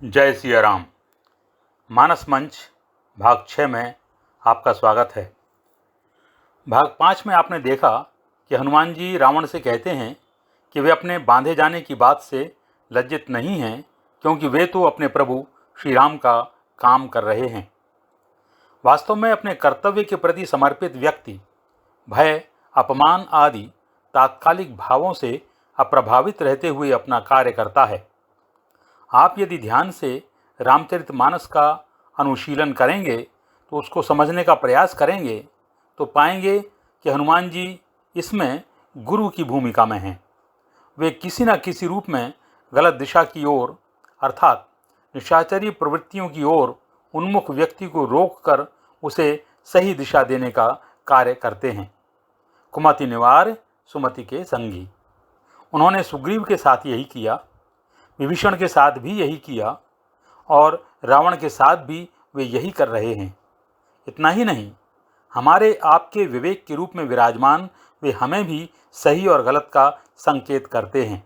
जय सिया राम। मानस मंच भाग 6 में आपका स्वागत है। भाग 5 में आपने देखा कि हनुमान जी रावण से कहते हैं कि वे अपने बांधे जाने की बात से लज्जित नहीं हैं, क्योंकि वे तो अपने प्रभु श्री राम का काम कर रहे हैं। वास्तव में अपने कर्तव्य के प्रति समर्पित व्यक्ति भय, अपमान आदि तात्कालिक भावों से अप्रभावित रहते हुए अपना कार्य करता है। आप यदि ध्यान से रामचरितमानस का अनुशीलन करेंगे, तो उसको समझने का प्रयास करेंगे, तो पाएंगे कि हनुमान जी इसमें गुरु की भूमिका में हैं। वे किसी न किसी रूप में गलत दिशा की ओर अर्थात निशाचरी प्रवृत्तियों की ओर उन्मुख व्यक्ति को रोककर उसे सही दिशा देने का कार्य करते हैं। कुमति निवार सुमति के संगी। उन्होंने सुग्रीव के साथ यही किया, विभीषण के साथ भी यही किया और रावण के साथ भी वे यही कर रहे हैं। इतना ही नहीं, हमारे आपके विवेक के रूप में विराजमान वे हमें भी सही और गलत का संकेत करते हैं।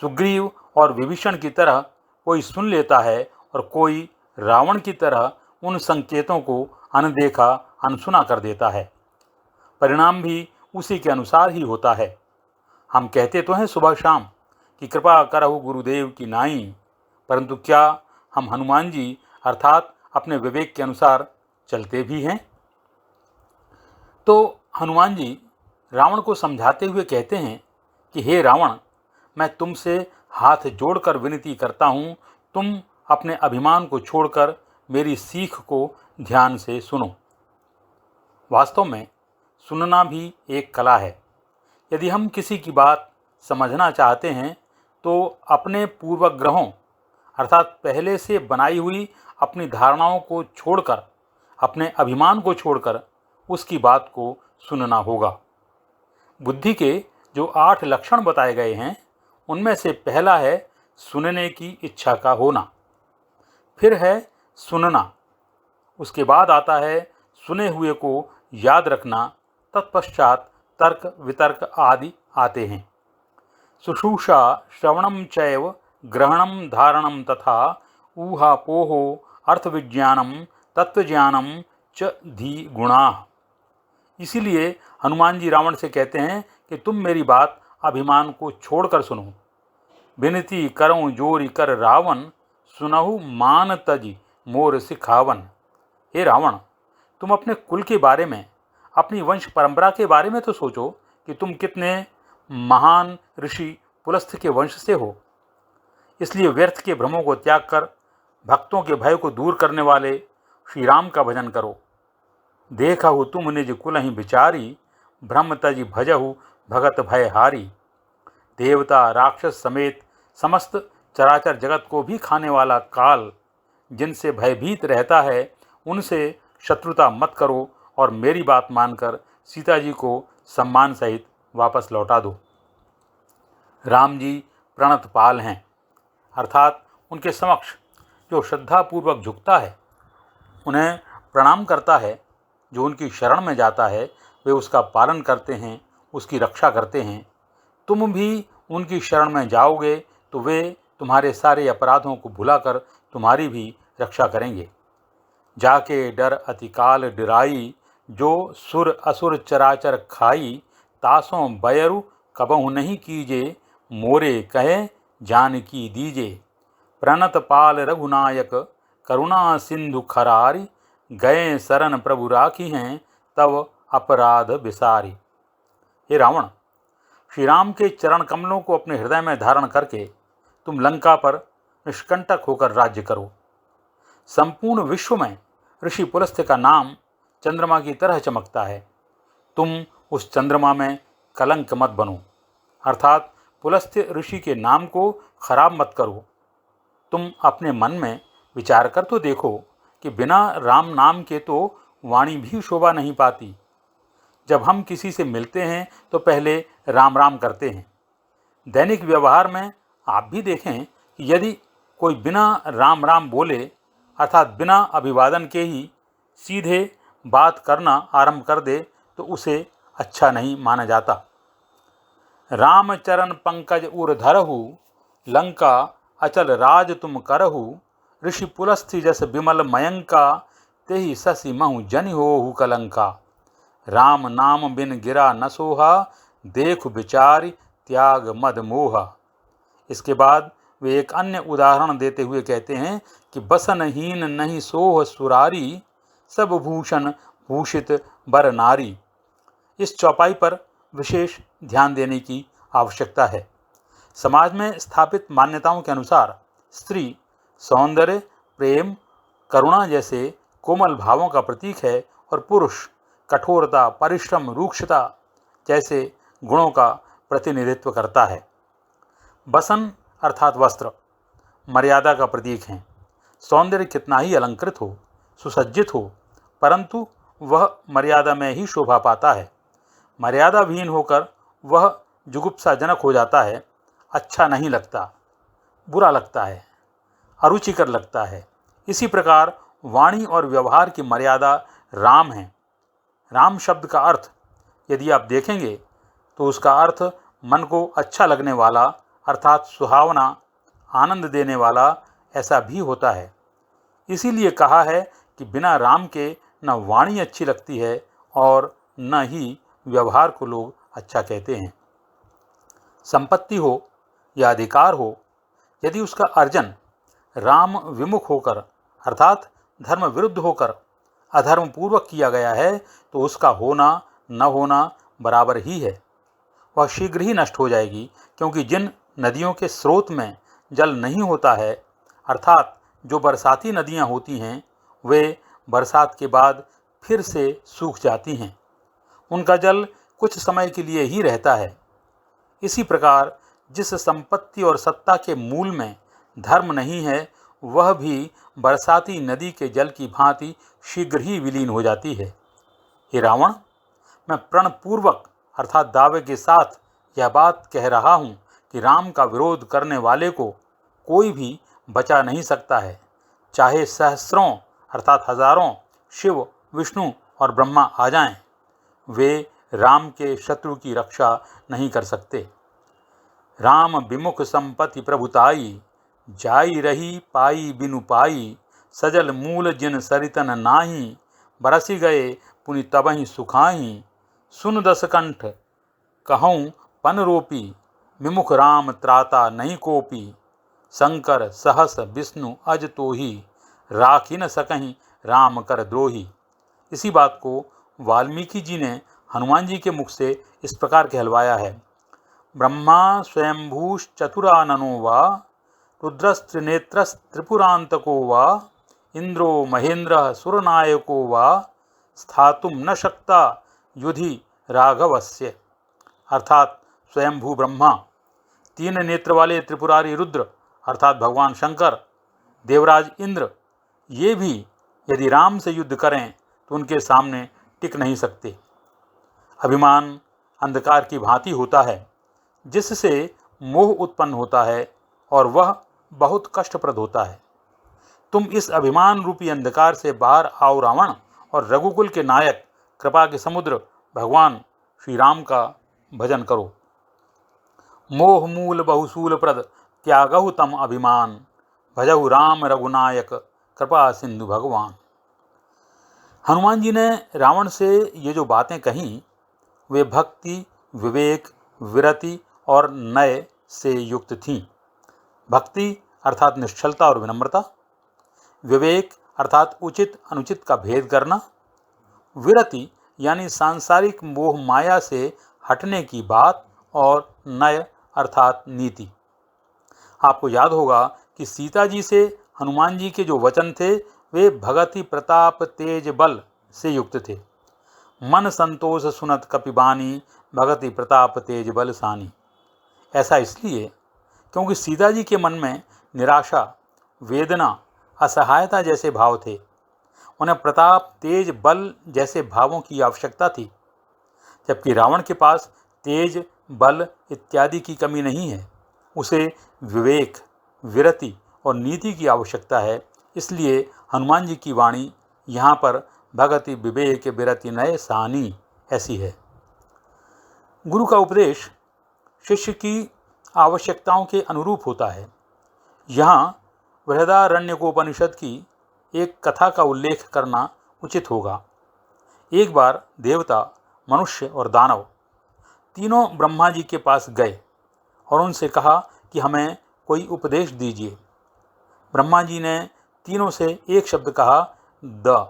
सुग्रीव और विभीषण की तरह कोई सुन लेता है और कोई रावण की तरह उन संकेतों को अनदेखा अनसुना कर देता है। परिणाम भी उसी के अनुसार ही होता है। हम कहते तो हैं सुबह शाम कि कृपा करहु गुरुदेव की नाई, परंतु क्या हम हनुमान जी अर्थात अपने विवेक के अनुसार चलते भी हैं? तो हनुमान जी रावण को समझाते हुए कहते हैं कि हे रावण, मैं तुमसे हाथ जोड़कर विनती करता हूँ, तुम अपने अभिमान को छोड़कर मेरी सीख को ध्यान से सुनो। वास्तव में सुनना भी एक कला है। यदि हम किसी की बात समझना चाहते हैं तो अपने पूर्वग्रहों अर्थात पहले से बनाई हुई अपनी धारणाओं को छोड़कर, अपने अभिमान को छोड़कर उसकी बात को सुनना होगा। बुद्धि के जो 8 लक्षण बताए गए हैं, उनमें से पहला है सुनने की इच्छा का होना, फिर है सुनना, उसके बाद आता है सुने हुए को याद रखना, तत्पश्चात तर्क वितर्क आदि आते हैं। शुश्रूषा श्रवणम चैव ग्रहणम धारणम तथा ऊहापोहो अर्थविज्ञानम तत्वज्ञानम च धी गुणा। इसीलिए हनुमान जी रावण से कहते हैं कि तुम मेरी बात अभिमान को छोड़कर सुनो। विनती करऊँ जोरी कर रावण, सुनहु मान तजी मोर सिखावन। हे रावण, तुम अपने कुल के बारे में, अपनी वंश परंपरा के बारे में तो सोचो कि तुम कितने महान ऋषि पुलस्त्य के वंश से हो। इसलिए व्यर्थ के भ्रमों को त्याग कर भक्तों के भय को दूर करने वाले श्री राम का भजन करो। देखहु तुम निज कुलहि विचारी, भ्रम तजि भजहु भगत भय हारी। देवता राक्षस समेत समस्त चराचर जगत को भी खाने वाला काल जिनसे भयभीत रहता है, उनसे शत्रुता मत करो और मेरी बात मानकर सीता जी को सम्मान सहित वापस लौटा दो। राम जी प्रणतपाल हैं, अर्थात उनके समक्ष जो श्रद्धापूर्वक झुकता है, उन्हें प्रणाम करता है, जो उनकी शरण में जाता है, वे उसका पालन करते हैं, उसकी रक्षा करते हैं। तुम भी उनकी शरण में जाओगे तो वे तुम्हारे सारे अपराधों को भुलाकर तुम्हारी भी रक्षा करेंगे। जाके डर अतिकाल डिराई, जो सुर असुर चराचर खाई। तासों बयरु कबहु नहीं कीजे, मोरे कहे जानकी दीजे। प्रणत पाल रघुनायक, करुणा सिंधु खरारी। गए शरण प्रभु राखी हैं, तब अपराध बिसारी। हे रावण, श्री राम के चरण कमलों को अपने हृदय में धारण करके तुम लंका पर निष्कंटक होकर राज्य करो। संपूर्ण विश्व में ऋषि पुलस्त्य का नाम चंद्रमा की तरह चमकता है। तुम उस चंद्रमा में कलंक मत बनो, अर्थात पुलस्त्य ऋषि के नाम को खराब मत करो। तुम अपने मन में विचार कर तो देखो कि बिना राम नाम के तो वाणी भी शोभा नहीं पाती। जब हम किसी से मिलते हैं तो पहले राम राम करते हैं। दैनिक व्यवहार में आप भी देखें कि यदि कोई बिना राम राम बोले अर्थात बिना अभिवादन के ही सीधे बात करना आरंभ कर दे तो उसे अच्छा नहीं माना जाता। रामचरण पंकज उर धरहु, लंका अचल राज तुम करहु, ऋषि पुलस्त्य जस विमल मयंका, तेहि शशि महु जनि होहु कलंका। राम नाम बिन गिरा न सोहा, देखु विचारि त्याग मद मोहा। इसके बाद वे एक अन्य उदाहरण देते हुए कहते हैं कि बसनहीन नहीं सोह सुरारी, सब भूषण भूषित बर नारी। इस चौपाई पर विशेष ध्यान देने की आवश्यकता है। समाज में स्थापित मान्यताओं के अनुसार स्त्री सौंदर्य, प्रेम, करुणा जैसे कोमल भावों का प्रतीक है और पुरुष कठोरता, परिश्रम, रूक्षता जैसे गुणों का प्रतिनिधित्व करता है। बसन अर्थात वस्त्र मर्यादा का प्रतीक हैं। सौंदर्य कितना ही अलंकृत हो, सुसज्जित हो, परंतु वह मर्यादा में ही शोभा पाता है। मर्यादा विहीन होकर वह जुगुप्साजनक हो जाता है, अच्छा नहीं लगता, बुरा लगता है, अरुचिकर लगता है। इसी प्रकार वाणी और व्यवहार की मर्यादा राम है। राम शब्द का अर्थ यदि आप देखेंगे तो उसका अर्थ मन को अच्छा लगने वाला अर्थात सुहावना, आनंद देने वाला ऐसा भी होता है। इसीलिए कहा है कि बिना राम के न वाणी अच्छी लगती है और न ही व्यवहार को लोग अच्छा कहते हैं। संपत्ति हो या अधिकार हो, यदि उसका अर्जन राम विमुख होकर अर्थात धर्म विरुद्ध होकर अधर्म पूर्वक किया गया है तो उसका होना न होना बराबर ही है। वह शीघ्र ही नष्ट हो जाएगी, क्योंकि जिन नदियों के स्रोत में जल नहीं होता है अर्थात जो बरसाती नदियाँ होती हैं, वे बरसात के बाद फिर से सूख जाती हैं। उनका जल कुछ समय के लिए ही रहता है। इसी प्रकार जिस संपत्ति और सत्ता के मूल में धर्म नहीं है, वह भी बरसाती नदी के जल की भांति शीघ्र ही विलीन हो जाती है। हे रावण, मैं प्रणपूर्वक अर्थात दावे के साथ यह बात कह रहा हूँ कि राम का विरोध करने वाले को कोई भी बचा नहीं सकता है। चाहे सहस्रों अर्थात हजारों शिव, विष्णु और ब्रह्मा आ जाएं, वे राम के शत्रु की रक्षा नहीं कर सकते। राम विमुख संपत्ति प्रभुताई, जाई रही पाई बिनु पाई, सजल मूल जिन सरितन नाही, बरसी गए पुनि तबहि सुखाई। सुन दस कंठ कहूँ पन रोपी, विमुख राम त्राता नहीं कोपी, शंकर सहस विष्णु अज तोही, राखी न सकहीं राम कर द्रोही। इसी बात को वाल्मीकि जी ने हनुमान जी के मुख से इस प्रकार कहलवाया है। ब्रह्मा स्वयंभूश्चतुराननो वा, रुद्रस्त्रिनेत्रस्त्रिपुरांतको वा, इंद्रो महेंद्र सुरनायको वा, स्थातुम न शक्ता युधि राघवस्य। अर्थात स्वयंभू ब्रह्मा, तीन नेत्र वाले त्रिपुरारी रुद्र अर्थात भगवान शंकर, देवराज इंद्र, ये भी यदि राम से युद्ध करें तो उनके सामने टिक नहीं सकते। अभिमान अंधकार की भांति होता है, जिससे मोह उत्पन्न होता है और वह बहुत कष्टप्रद होता है। तुम इस अभिमान रूपी अंधकार से बाहर आओ रावण, और रघुकुल के नायक कृपा के समुद्र भगवान श्री राम का भजन करो। मोह मूल बहुसूल प्रद त्यागहु तम अभिमान, भजहु राम रघुनायक कृपा सिंधु भगवान। हनुमान जी ने रावण से ये जो बातें कहीं, वे भक्ति, विवेक, विरति और नय से युक्त थीं। भक्ति अर्थात निश्चलता और विनम्रता, विवेक अर्थात उचित अनुचित का भेद करना, विरति यानी सांसारिक मोह माया से हटने की बात, और नय अर्थात नीति। आपको याद होगा कि सीता जी से हनुमान जी के जो वचन थे वे भगति प्रताप तेज बल से युक्त थे। मन संतोष सुनत कपिबानी, भगति प्रताप तेज बल सानी। ऐसा इसलिए क्योंकि सीता जी के मन में निराशा, वेदना, असहायता जैसे भाव थे। उन्हें प्रताप, तेज, बल जैसे भावों की आवश्यकता थी, जबकि रावण के पास तेज, बल इत्यादि की कमी नहीं है। उसे विवेक, विरति और नीति की आवश्यकता है। इसलिए हनुमान जी की वाणी यहाँ पर भगति विवेक विरति नय सानी ऐसी है। गुरु का उपदेश शिष्य की आवश्यकताओं के अनुरूप होता है। यहाँ बृहदारण्यकोपनिषद की एक कथा का उल्लेख करना उचित होगा। एक बार देवता, मनुष्य और दानव तीनों ब्रह्मा जी के पास गए और उनसे कहा कि हमें कोई उपदेश दीजिए। ब्रह्मा जी ने तीनों से एक शब्द कहा, द।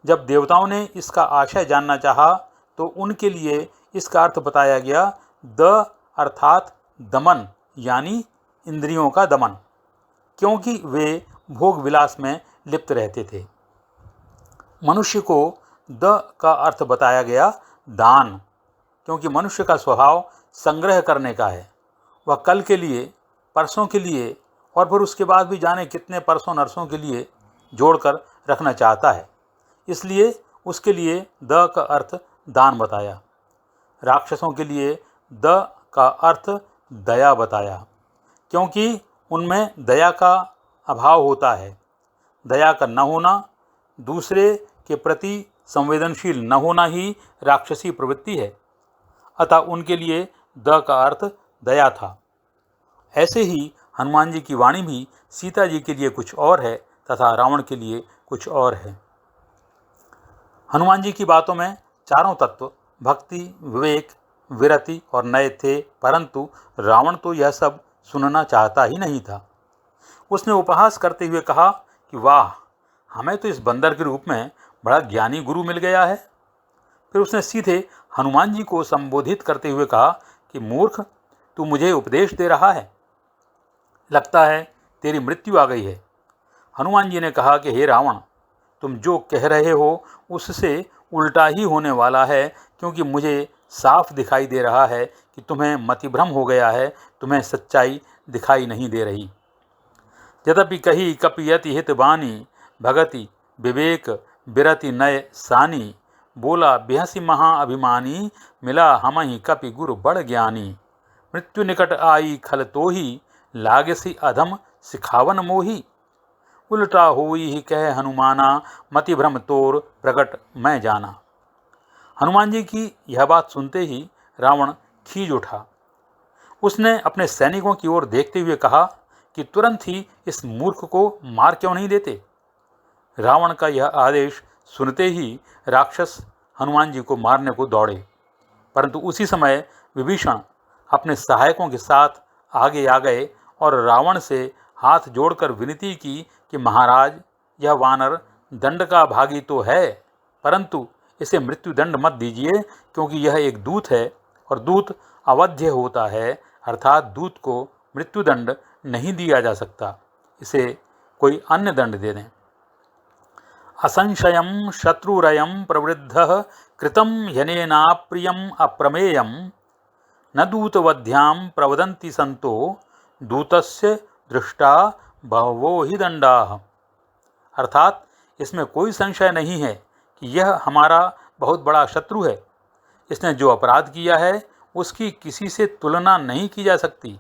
जब देवताओं ने इसका आशय जानना चाहा तो उनके लिए इसका अर्थ बताया गया। द अर्थात दमन, यानी इंद्रियों का दमन, क्योंकि वे भोग विलास में लिप्त रहते थे। मनुष्य को द का अर्थ बताया गया दान, क्योंकि मनुष्य का स्वभाव संग्रह करने का है। वह कल के लिए, परसों के लिए और फिर उसके बाद भी जाने कितने परसों नरसों के लिए जोड़कर रखना चाहता है, इसलिए उसके लिए द का अर्थ दान बताया। राक्षसों के लिए द का अर्थ दया बताया, क्योंकि उनमें दया का अभाव होता है। दया का न होना, दूसरे के प्रति संवेदनशील न होना ही राक्षसी प्रवृत्ति है, अतः उनके लिए द का अर्थ दया था। ऐसे ही हनुमान जी की वाणी भी सीता जी के लिए कुछ और है तथा रावण के लिए कुछ और है। हनुमान जी की बातों में चारों तत्व भक्ति, विवेक, विरति और नय थे, परंतु रावण तो यह सब सुनना चाहता ही नहीं था। उसने उपहास करते हुए कहा कि वाह, हमें तो इस बंदर के रूप में बड़ा ज्ञानी गुरु मिल गया है। फिर उसने सीधे हनुमान जी को संबोधित करते हुए कहा कि मूर्ख, तू मुझे उपदेश दे रहा है, लगता है तेरी मृत्यु आ गई है। हनुमान जी ने कहा कि हे रावण, तुम जो कह रहे हो उससे उल्टा ही होने वाला है, क्योंकि मुझे साफ दिखाई दे रहा है कि तुम्हें मतिभ्रम हो गया है, तुम्हें सच्चाई दिखाई नहीं दे रही। यद्यपि कही कपियति हित बानी, भगति विवेक बिरति नय सानी, बोला बेहसी महाअभिमानी, मिला हमहि कपि गुरु बड़ ज्ञानी। मृत्यु निकट आई खल तोही, लागसी अधम सिखावन मोही। उल्टा होई ही कह हनुमाना, मति भ्रम तोर प्रकट मैं जाना। हनुमान जी की यह बात सुनते ही रावण खीज उठा। उसने अपने सैनिकों की ओर देखते हुए कहा कि तुरंत ही इस मूर्ख को मार क्यों नहीं देते। रावण का यह आदेश सुनते ही राक्षस हनुमान जी को मारने को दौड़े, परंतु उसी समय विभीषण अपने सहायकों के साथ आगे आ गए और रावण से हाथ जोड़कर विनती की कि महाराज, यह वानर दंड का भागी तो है, परंतु इसे मृत्यु दंड मत दीजिए, क्योंकि यह एक दूत है और दूत अवध्य होता है, अर्थात दूत को मृत्यु दंड नहीं दिया जा सकता, इसे कोई अन्य दंड दे दें। असंशयम शत्रुरयम प्रवृद्धः कृतं ह्यनेनाप्रियम अप्रमेयम, न दूतवध्याम प्रवदन्ति संतो, दूतस्य दृष्टा बहवो ही दंडाः। अर्थात इसमें कोई संशय नहीं है कि यह हमारा बहुत बड़ा शत्रु है। इसने जो अपराध किया है उसकी किसी से तुलना नहीं की जा सकती।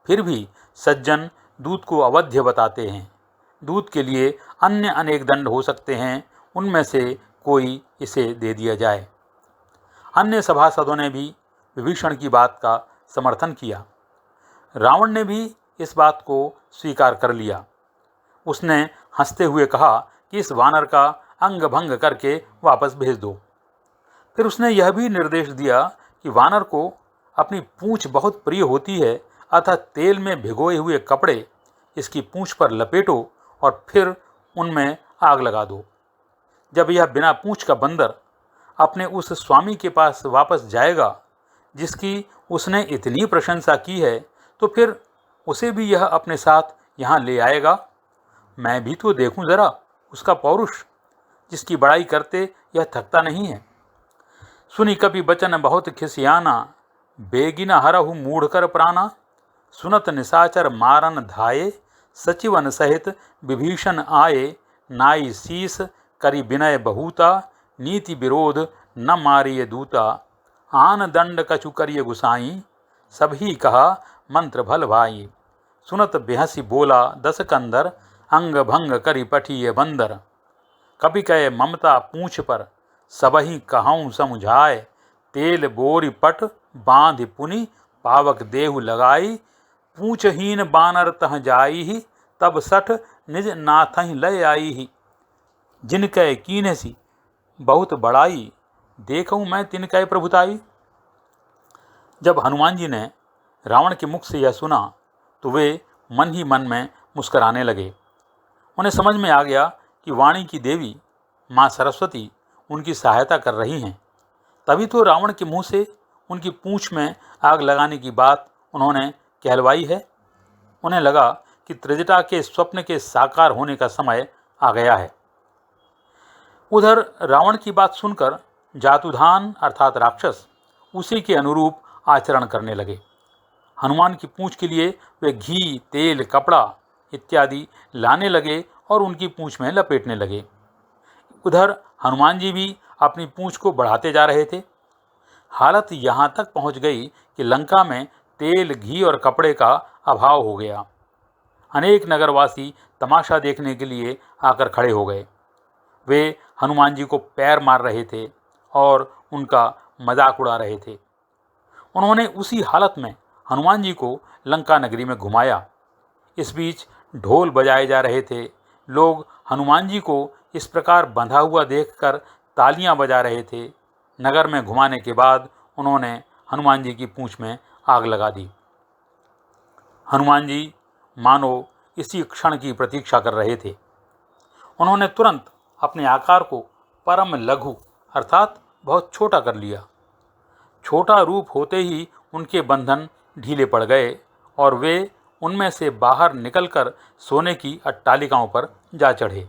फिर भी सज्जन दूत को अवध्य बताते हैं। दूत के लिए अन्य अनेक दंड हो सकते हैं, उनमें से कोई इसे दे दिया जाए। अन्य सभासदों ने भी विभीषण की बात का समर्थन किया। रावण ने भी इस बात को स्वीकार कर लिया। उसने हंसते हुए कहा कि इस वानर का अंग भंग करके वापस भेज दो। फिर उसने यह भी निर्देश दिया कि वानर को अपनी पूंछ बहुत प्रिय होती है, अतः तेल में भिगोए हुए कपड़े इसकी पूंछ पर लपेटो और फिर उनमें आग लगा दो। जब यह बिना पूंछ का बंदर अपने उस स्वामी के पास वापस जाएगा जिसकी उसने इतनी प्रशंसा की है, तो फिर उसे भी यह अपने साथ यहाँ ले आएगा। मैं भी तो देखूं जरा उसका पौरुष, जिसकी बड़ाई करते यह थकता नहीं है। सुनी कपि बचन बहुत खिसियाना, बेगिन हरहु मूढ़कर प्राणा, सुनत निशाचर मारन धाये, सचिवन सहित विभीषण आए, नाई शीस करि विनय बहुता, नीति विरोध न मारिय दूता, आन दंड कछु करिय गुसाई, सभी कहा मंत्र भल भाई। सुनत बेहसी बोला दस कंदर, अंग भंग करि पठिय बंदर, कपि कहे ममता पूछ पर, सबही कहूँ समुझाए, तेल बोरी पट बांध पुनि, पावक देहु लगाई, पूछहीन बानर तह जाई, तब सठ निज नाथहि लय आई। जिनकै कीन्हसी बहुत बड़ाई, देखूं मैं तिनकै प्रभुताई। जब हनुमान जी ने रावण के मुख से यह सुना तो वे मन ही मन में मुस्कराने लगे। उन्हें समझ में आ गया कि वाणी की देवी माँ सरस्वती उनकी सहायता कर रही हैं। तभी तो रावण के मुंह से उनकी पूंछ में आग लगाने की बात उन्होंने कहलवाई है। उन्हें लगा कि त्रिजटा के स्वप्न के साकार होने का समय आ गया है। उधर रावण की बात सुनकर जातुधान अर्थात राक्षस उसी के अनुरूप आचरण करने लगे। हनुमान की पूंछ के लिए वे घी, तेल, कपड़ा इत्यादि लाने लगे और उनकी पूंछ में लपेटने लगे। उधर हनुमान जी भी अपनी पूंछ को बढ़ाते जा रहे थे। हालत यहाँ तक पहुँच गई कि लंका में तेल, घी और कपड़े का अभाव हो गया। अनेक नगरवासी तमाशा देखने के लिए आकर खड़े हो गए। वे हनुमान जी को पैर मार रहे थे और उनका मजाक उड़ा रहे थे। उन्होंने उसी हालत में हनुमान जी को लंका नगरी में घुमाया। इस बीच ढोल बजाए जा रहे थे। लोग हनुमान जी को इस प्रकार बंधा हुआ देखकर तालियां बजा रहे थे। नगर में घुमाने के बाद उन्होंने हनुमान जी की पूंछ में आग लगा दी। हनुमान जी मानो इसी क्षण की प्रतीक्षा कर रहे थे। उन्होंने तुरंत अपने आकार को परम लघु अर्थात बहुत छोटा कर लिया। छोटा रूप होते ही उनके बंधन ढीले पड़ गए और वे उनमें से बाहर निकलकर सोने की अट्टालिकाओं पर जा चढ़े।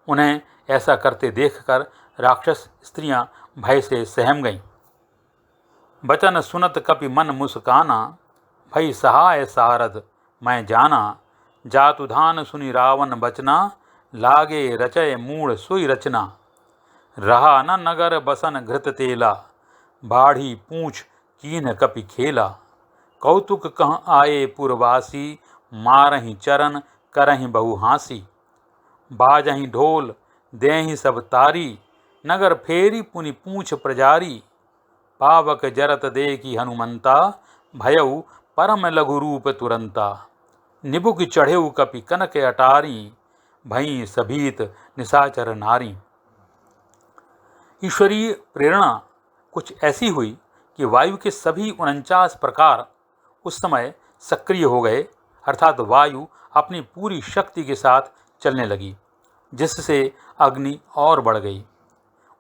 उन्हें ऐसा करते देखकर राक्षस स्त्रियां भय से सहम गईं। बचन सुनत कपि मन मुस्काना, भई सहाय सारद मैं जाना। जातुधान सुनि रावण बचना, लागे रचय मूढ़ सोई रचना। रहा न नगर बसन घृत तेला, बाढ़ी पूछ कीन्ह कपि खेला। कौतुक कह आए पुरवासी, मारहि चरण करहि बहु हासी। बाजहि ढोल देहि सब तारी, नगर फेरी पुनि पूछ प्रजारी। पावक जरत देखी हनुमंता, भयउ परम लघु रूप तुरंता। निबुक चढ़ेउ कपि कनक अटारी, भई सभीत निशाचर नारी। ईश्वरीय प्रेरणा कुछ ऐसी हुई कि वायु के सभी 49 प्रकार उस समय सक्रिय हो गए, अर्थात वायु अपनी पूरी शक्ति के साथ चलने लगी, जिससे अग्नि और बढ़ गई।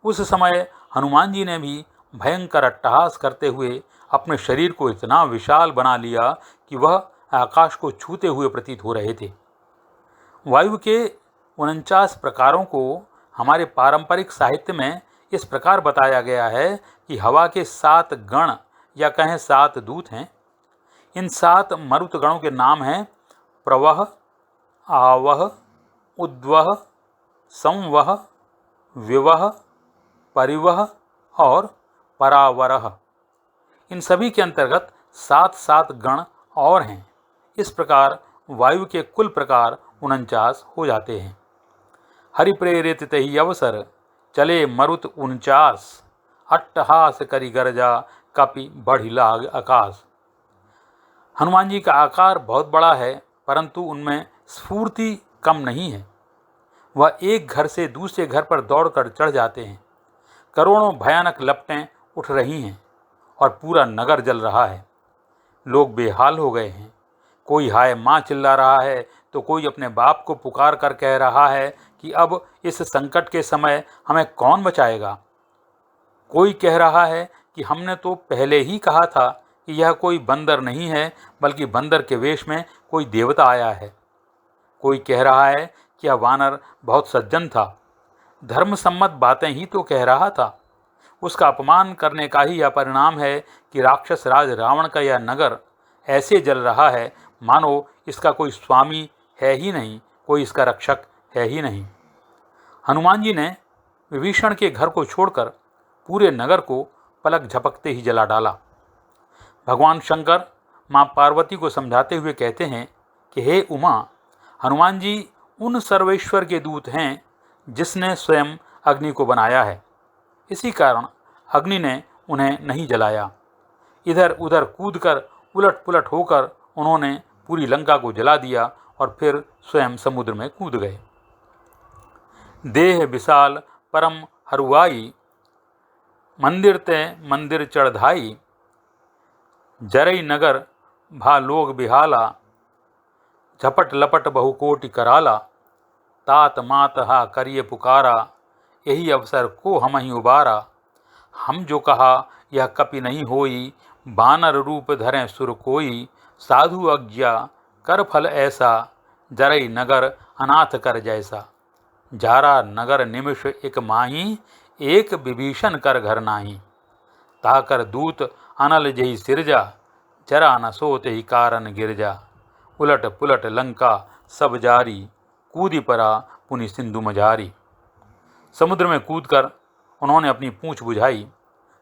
उस समय हनुमान जी ने भी भयंकर अट्टहास करते हुए अपने शरीर को इतना विशाल बना लिया कि वह आकाश को छूते हुए प्रतीत हो रहे थे। वायु के 49 प्रकारों को हमारे पारंपरिक साहित्य में इस प्रकार बताया गया है कि हवा के 7 गण या कहें 7 दूत हैं। इन 7 मरुत गणों के नाम हैं प्रवह, आवह, उद्वह, संवह, विवह, परिवह और परावरह। इन सभी के अंतर्गत 7 गण और हैं। इस प्रकार वायु के कुल प्रकार 49 हो जाते हैं। हरि प्रेरित तहि अवसर, चले मरुत 49। अट्टहास करि गरजा, कपि बढ़ि लाग आकाश। हनुमान जी का आकार बहुत बड़ा है, परंतु उनमें स्फूर्ति कम नहीं है। वह एक घर से दूसरे घर पर दौड़कर चढ़ जाते हैं। करोड़ों भयानक लपटें उठ रही हैं और पूरा नगर जल रहा है। लोग बेहाल हो गए हैं। कोई हाय माँ चिल्ला रहा है तो कोई अपने बाप को पुकार कर कह रहा है कि अब इस संकट के समय हमें कौन बचाएगा। कोई कह रहा है कि हमने तो पहले ही कहा था कि यह कोई बंदर नहीं है, बल्कि बंदर के वेश में कोई देवता आया है। कोई कह रहा है कि यह वानर बहुत सज्जन था, धर्म सम्मत बातें ही तो कह रहा था। उसका अपमान करने का ही यह परिणाम है कि राक्षस राज रावण का यह नगर ऐसे जल रहा है मानो इसका कोई स्वामी है ही नहीं, कोई इसका रक्षक है ही नहीं। हनुमान जी ने विभीषण के घर को छोड़कर पूरे नगर को पलक झपकते ही जला डाला। भगवान शंकर माँ पार्वती को समझाते हुए कहते हैं कि हे उमा, हनुमान जी उन सर्वेश्वर के दूत हैं जिसने स्वयं अग्नि को बनाया है। इसी कारण अग्नि ने उन्हें नहीं जलाया। इधर उधर कूदकर उलट पुलट होकर उन्होंने पूरी लंका को जला दिया और फिर स्वयं समुद्र में कूद गए। देह विशाल परम हरुआई, मंदिर ते मंदिर चढ़धाई, जरई नगर भा लोग बिहाला, झपट लपट बहुकोटि कराला, तात मात हा करिए पुकारा, यही अवसर को हम ही उबारा। हम जो कहा यह कपि नहीं होई, बानर रूप धरें सुर कोई, साधु अज्ञा कर फल ऐसा, जरई नगर अनाथ कर जैसा। जारा नगर निमिष एक माही, एक विभीषण कर घर नाही, ताकर दूत अनल जही सिरजा, जरा न सोत ही कारण गिरजा। उलट पुलट लंका सब जारी, कूदी परा पुनि सिंधु मजारी। समुद्र में कूदकर उन्होंने अपनी पूंछ बुझाई,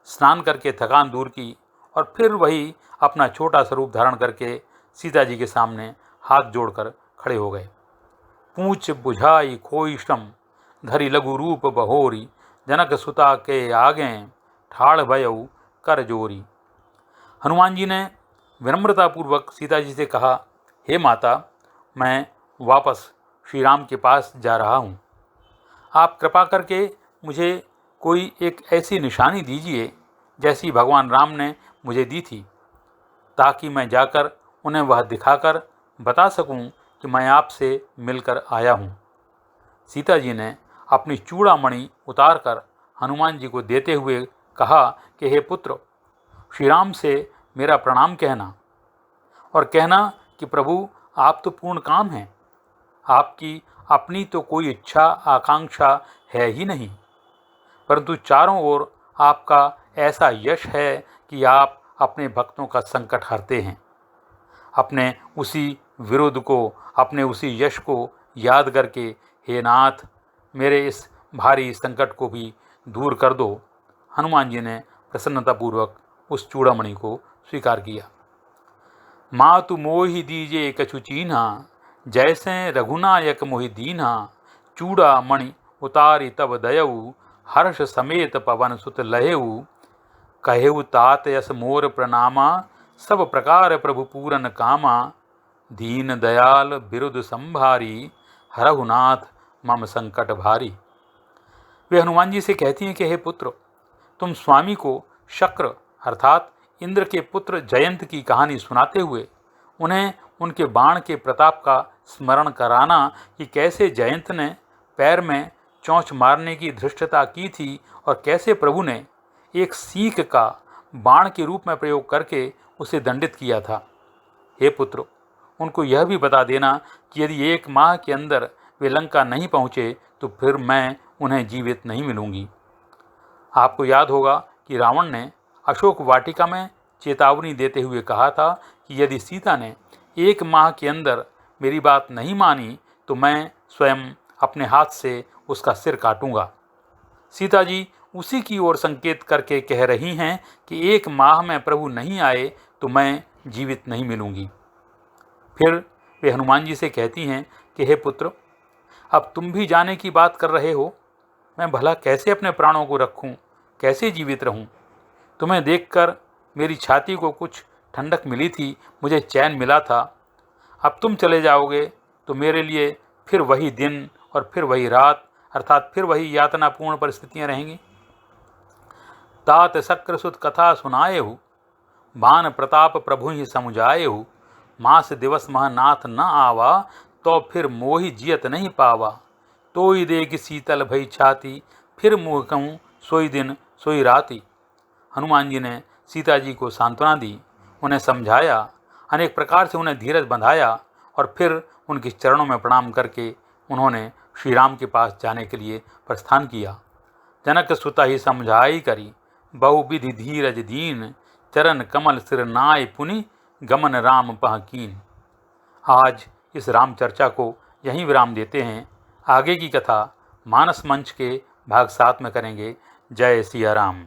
स्नान करके थकान दूर की और फिर वही अपना छोटा स्वरूप धारण करके सीता जी के सामने हाथ जोड़कर खड़े हो गए। पूंछ बुझाई खोई श्रम, धरी लघु रूप बहोरी, जनक सुता के आगे ठाड़ भयऊ कर जोरी। हनुमान जी ने विनम्रतापूर्वक सीता जी से कहा, हे माता, मैं वापस श्री राम के पास जा रहा हूँ। आप कृपा करके मुझे कोई एक ऐसी निशानी दीजिए जैसी भगवान राम ने मुझे दी थी, ताकि मैं जाकर उन्हें वह दिखाकर बता सकूं कि मैं आपसे मिलकर आया हूं। सीता जी ने अपनी चूड़ामणि उतारकर हनुमान जी को देते हुए कहा कि हे पुत्र, श्री राम से मेरा प्रणाम कहना और कहना कि प्रभु आप तो पूर्ण काम हैं, आपकी अपनी तो कोई इच्छा आकांक्षा है ही नहीं, परंतु चारों ओर आपका ऐसा यश है कि आप अपने भक्तों का संकट हरते हैं। अपने उसी विरोध को, अपने उसी यश को याद करके हे नाथ, मेरे इस भारी संकट को भी दूर कर दो। हनुमान जी ने प्रसन्नतापूर्वक उस चूड़ामणि को स्वीकार किया। मातु मोहि दीजे कछु चीन्हा, जैसे रघुनायक मोहि दीन्हा, चूड़ा मणि उतारी तब दयऊ, हर्ष समेत पवन सुत लहेऊ, कहेऊ तात यस मोर प्रणामा, सब प्रकार प्रभु पूरन कामा, दीन दयाल बिरुद संभारी, हरहुनाथ मम संकट भारी। वे हनुमान जी से कहती हैं कि हे पुत्र, तुम स्वामी को शक्र अर्थात इंद्र के पुत्र जयंत की कहानी सुनाते हुए उन्हें उनके बाण के प्रताप का स्मरण कराना कि कैसे जयंत ने पैर में चोंच मारने की धृष्टता की थी और कैसे प्रभु ने एक सीख का बाण के रूप में प्रयोग करके उसे दंडित किया था। हे पुत्र, उनको यह भी बता देना कि यदि 1 माह के अंदर वे लंका नहीं पहुँचे तो फिर मैं उन्हें जीवित नहीं मिलूंगी। आपको याद होगा कि रावण ने अशोक वाटिका में चेतावनी देते हुए कहा था कि यदि सीता ने 1 माह के अंदर मेरी बात नहीं मानी तो मैं स्वयं अपने हाथ से उसका सिर काटूंगा। सीता जी उसी की ओर संकेत करके कह रही हैं कि 1 माह में प्रभु नहीं आए तो मैं जीवित नहीं मिलूंगी। फिर वे हनुमान जी से कहती हैं कि हे पुत्र, अब तुम भी जाने की बात कर रहे हो, मैं भला कैसे अपने प्राणों को रखूं, कैसे जीवित रहूं? तुम्हें देखकर मेरी छाती को कुछ ठंडक मिली थी, मुझे चैन मिला था। अब तुम चले जाओगे तो मेरे लिए फिर वही दिन और फिर वही रात अर्थात फिर वही यातनापूर्ण परिस्थितियां रहेंगी। तात शक्रसुत कथा सुनाएहु, बान प्रताप प्रभु ही समुझाएहु, मास दिवस मह नाथ न आवा, तो फिर मोहि जियत नहीं पावा, तोई देख शीतल भई छाती, फिर मुँह कहूँ सोई दिन सोई राती। हनुमान जी ने सीता जी को सांत्वना दी, उन्हें समझाया, अनेक प्रकार से उन्हें धीरज बंधाया और फिर उनके चरणों में प्रणाम करके उन्होंने श्री राम के पास जाने के लिए प्रस्थान किया। जनक सुता ही समझाई करी, बहुविधि धीरज दीन, चरण कमल सिर नाय पुनि, गमन राम पह कीन। आज इस राम चर्चा को यहीं विराम देते हैं। आगे की कथा मानस मंच के भाग 7 में करेंगे। जय सिया राम।